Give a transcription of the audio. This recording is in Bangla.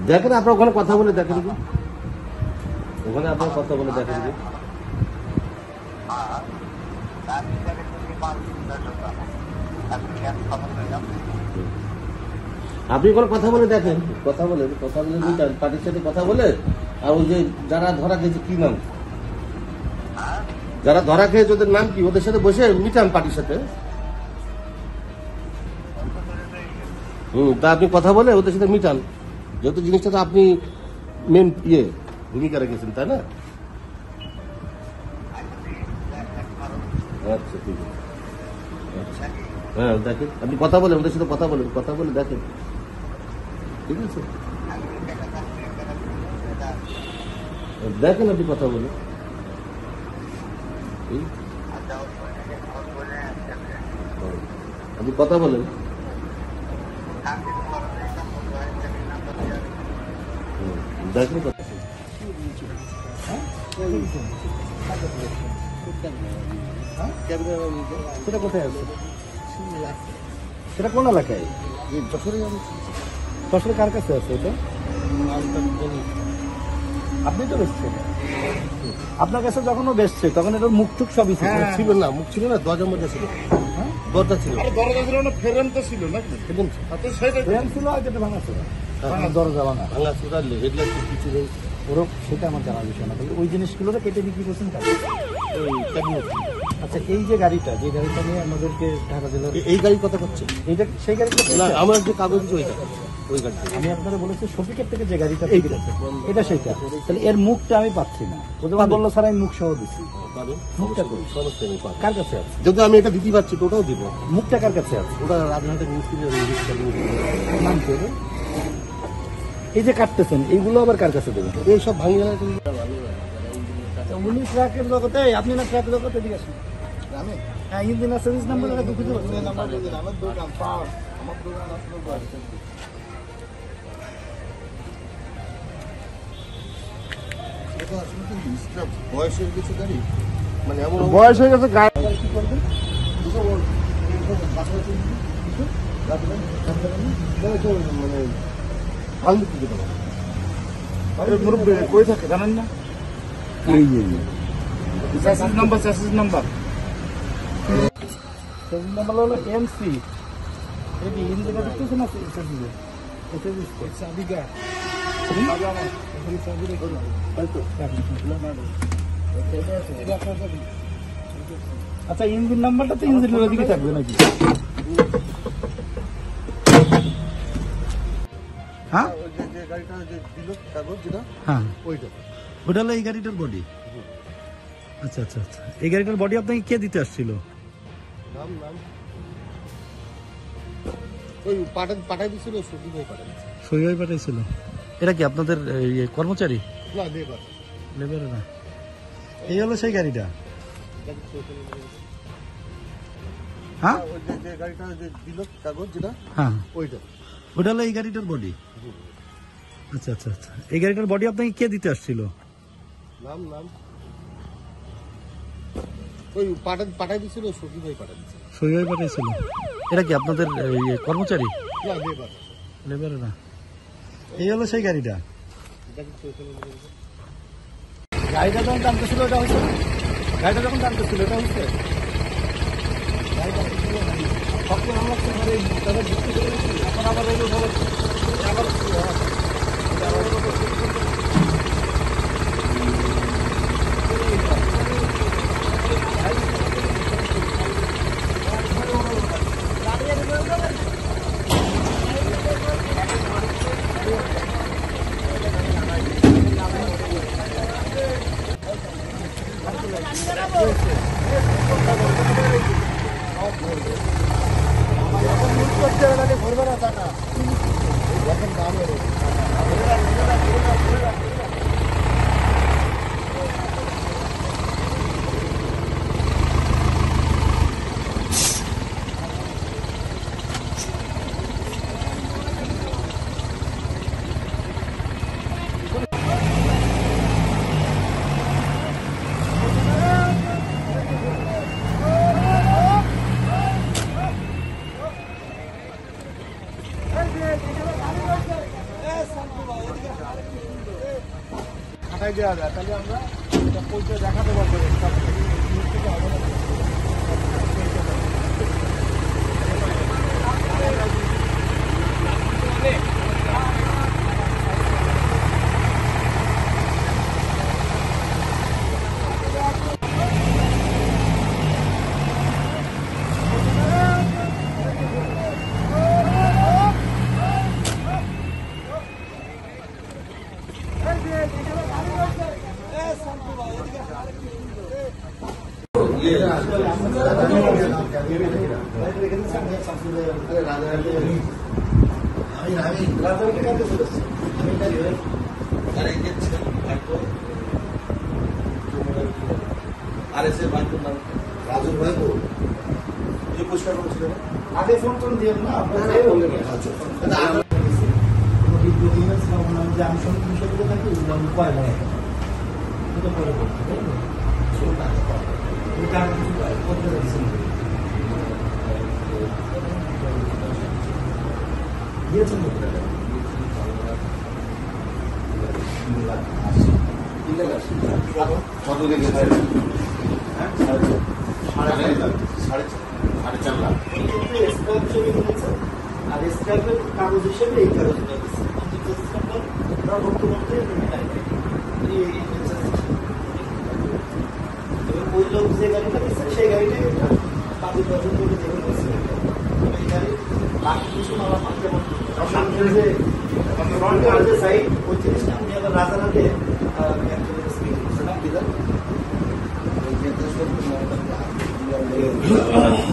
দেখেন আপনার ওখানে কথা বলে দেখেন কি ওখানে আপনার কথা বলে দেখেন কি আপনি কোনো কথা বলে দেখেন কথা বলে মিটান পার্টির সাথে কথা বলে আর ওই যে যারা ধরা খেয়েছে কি নাম যারা ধরা খেয়েছে ওদের নাম কি ওদের সাথে বসে মিটান পার্টির সাথে তা আপনি কথা বলে ওদের সাথে মিটান যেহেতু জিনিসটা তো আপনি মেন ভূমিকা রেখেছেন তাই না আচ্ছা ঠিক আছে হ্যাঁ দেখেন আপনি কথা বলেন ওদের সাথে কথা বলে দেখেন ঠিক আছে দেখেন আপনি কথা বলে আপনি কথা বলেন দেখেন কথা সেটা কোথায় আছে সেটা কোন এলাকায় যশোরে কার কাছে আছে এটা আপনি তো বেচছেন আপনার কাছে যখন ও বেচছে তখন এটার মুখ টুক সবই ছিল না মুখ ছিল না দরজার মধ্যে ছিল দরজা ছিল ফ্রেম তো ছিল না ফ্রেম ছিল আর যেটা ভাঙা ছিল দরজা ভাঙা ছিল হেডলাইট কিছু নেই ওরকম সেটা আমার জানার বিষয় না ওই জিনিসগুলো কেটে বিক্রি করছেন আচ্ছা এই যে গাড়িটা নিয়ে আমাদেরকে ঢাকা জেলার এই গাড়ি কথা করছে এইটা সেই গাড়িটা না আমার যে কাগজ ওই গাড়ি আমি আপনারা বলেছি শফিকের থেকে যে গাড়িটা এটা সেইটা তাহলে এর মুখটা আমি পাচ্ছি না ওদের বললো স্যার আমি মুখ সহ দিচ্ছি মুখটা করি কার কাছে আছে যদি আমি এটা দিতে পারছি ওটাও দিব মুখটা কার কাছে আছে ওটা রাজনৈতিক নাম কি হবে এই যে কাটতেছেন এইগুলো আবার কার কাছে দেবেন এইসব ভাঙি উনি ট্রাকের জগতে আপনি না ট্রাকের জগতে দিয়ে আসেন হ্যাঁ ইঞ্জিনিয়ার সার্ভিস নাম্বার বয়স হয়ে গেছে গাড়ি মানে এমন বয়স হয়ে গেছে গাড়ি কি করবেন মানে ভালো মুরব্বী কই থাকে জানেন না নাম্বার হলো এমসি এটি ইঞ্জিনিয়ার দেখতেছেন না আচ্ছা ইঞ্জিন নাম্বারটা তো ইঞ্জিনের দিকে থাকবে নাকি হ্যাঁ ওটা হলো এই গাড়িটার বডি আচ্ছা আচ্ছা আচ্ছা এই গাড়িটার বডি আপনাকে কে দিতে আসছিল সই পাঠাইছিল এটা কি আপনাদের কর্মচারী লেবার না এই হলো সেই গাড়িটা হ্যাঁ হ্যাঁ ওটা হলো এই গাড়িটার বডি আচ্ছা আচ্ছা আচ্ছা এই গাড়িটার বডি আপনাকে কে দিতে আসছিল সই পাঠাইছিল এটা কি আপনাদের কর্মচারী লেবার না এই হলো সেই গাড়িটা গাড়িটা যখন টানতেছিল এটা হয়েছে গাড়িটা যখন টানতেছিল এটা হয়েছে এখন আবার ভরবে না টাকা এখন দাম থানায় দেওয়া যায়, তাহলে আমরা এটা পরিচয় দেখাতে পারবো। রাজুর ভাই তো পরিষ্কার করছিলেন আগে ফোন করে দিয়ে না আপনার যে আমি সব বিষয়গুলো থাকি উপায় নয় এটা পরে করতে দিয়েছেন কত দেখে $4.5 লাখ আর স্ক্র্যাপের কাগজ হিসেবে এই কাগজ ওই লোক যে গাড়িটা দিচ্ছে সেই গাড়িটাই কাগজ বছর করে দেখে দিচ্ছে এই গাড়ি লাখ কিছু মালা পাঁচটা সামনে যে সাইড ওই জিনিসটা আমি আবার রাজারাতে